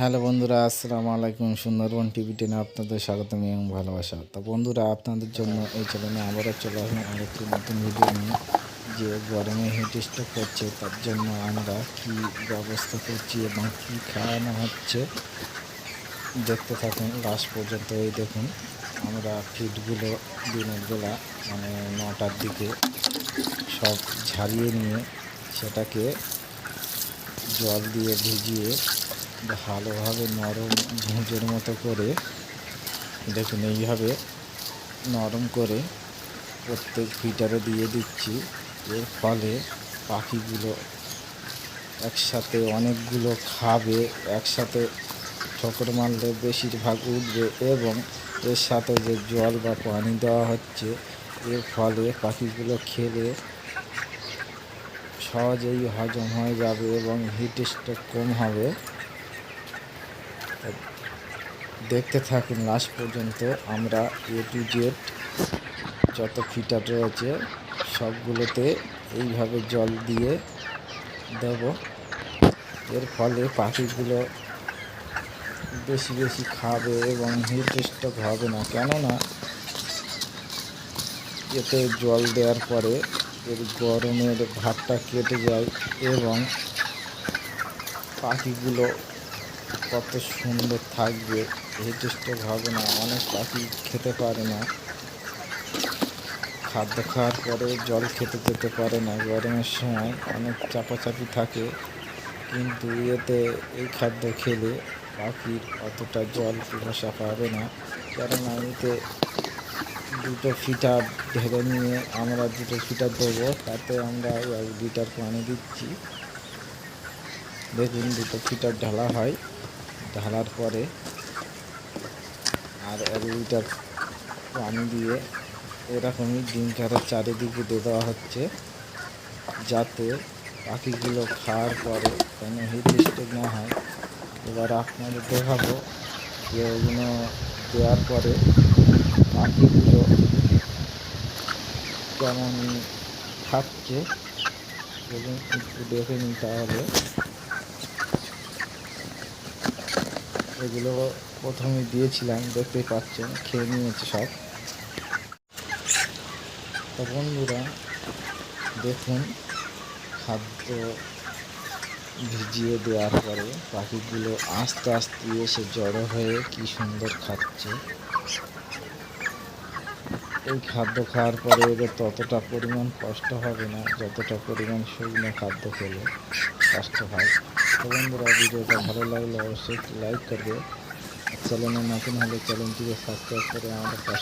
Hello বন্ধুরা, আসসালামু আলাইকুম। সুন্দরবন টিভি টেনে আপনাদের স্বাগতম এবং ভালোবাসা। তো বন্ধুরা, আপনাদের জন্য এই চ্যানেলে আবারও চলে আসলাম আরেকটি নতুন ভিডিও নিয়ে। যে গরমে হিট স্ট্রোক করছে, তার জন্য আমরা কি ব্যবস্থা করছি এবং কি খাওয়ানো হচ্ছে দেখতে থাকুন লাস্ট পর্যন্ত। এই দেখুন, আমরা ফিডগুলো দিনের বেলা মানে 9টার দিকে সব ঝারিয়ে নিয়ে সেটাকে জল দিয়ে ভিজিয়ে ভালোভাবে নরম ভুঁজের মতো করে দেখুন এইভাবে নরম করে প্রত্যেক ফিটারে দিয়ে দিচ্ছি। এর ফলে পাখিগুলো একসাথে অনেকগুলো খাবে, একসাথে ঠোকর মারলে বেশিরভাগ উঠবে এবং এর সাথে যে জল বা পানি দেওয়া হচ্ছে এর ফলে পাখিগুলো খেলে সহজেই হজম হয়ে যাবে এবং হিট স্ট্রোক কম হবে। দেখতে থাকুন লাস্ট পর্যন্ত। আমরা A to Z যত ফিটার রয়েছে সবগুলোতে এইভাবে জল দিয়ে দেব। এর ফলে পাখিগুলো বেশি বেশি খাবে এবং হিট স্ট্রোক হবে না, কেননা এতে জল দেওয়ার পরে এর গরমের ভাবটা কেটে যায় এবং পাখিগুলো কত সুন্দর থাকবে, হিট স্ট্রোক হবে না। অনেক পাখি খেতে পারে না, খাদ্য খাওয়ার পরে জল খেতে যেতে পারে না, গরমের সময় অনেক চাপাচাপি থাকে, কিন্তু এতে এই খাদ্য খেলে পাখির অতটা জল পিপাসা পাবে না। কেননা এতে দুটো ফিটার ঢেলে নিয়ে আমরা দুটো ফিটার দেবো, তাতে আমরা 1 লিটার পানি দিচ্ছি। দেখুন, দুটো ফিটার ঢালা হয়, ঢালার পরে আর 1 লিটার পানি দিয়ে এরকমই ডিমটার চারিদিকে দিয়ে দেওয়া হচ্ছে, যাতে পাখিগুলো খাওয়ার পরে যেন হিট স্ট্রোক না হয়। এবার আপনাদের দেখাবো যে ওগুলো দেওয়ার পরে পাখিগুলো কেমন খাচ্ছে এবং একটু দেখে নিন। তাহলে এগুলো প্রথমে দিয়েছিলাম, দেখতেই পাচ্ছেন খেয়ে নিয়েছে সব। তো বন্ধুরা দেখুন, খাদ্য ভিজিয়ে দেওয়ার পরে পাখিগুলো আস্তে আস্তে এসে জড়ো হয়ে কি সুন্দর খাচ্ছে। এই খাদ্য খাওয়ার পরে এদের ততটা পরিমাণ কষ্ট হবে না যতটা পরিমাণ শুকনো খাদ্য খেলে কষ্ট হয়। তো বন্ধুরা, ভিডিওটা ভালো লাগলে অবশ্যই একটি লাইক করবে। চ্যানেলে নতুন হলে চ্যানেলটিকে সাবস্ক্রাইব করে আমাদের পাশে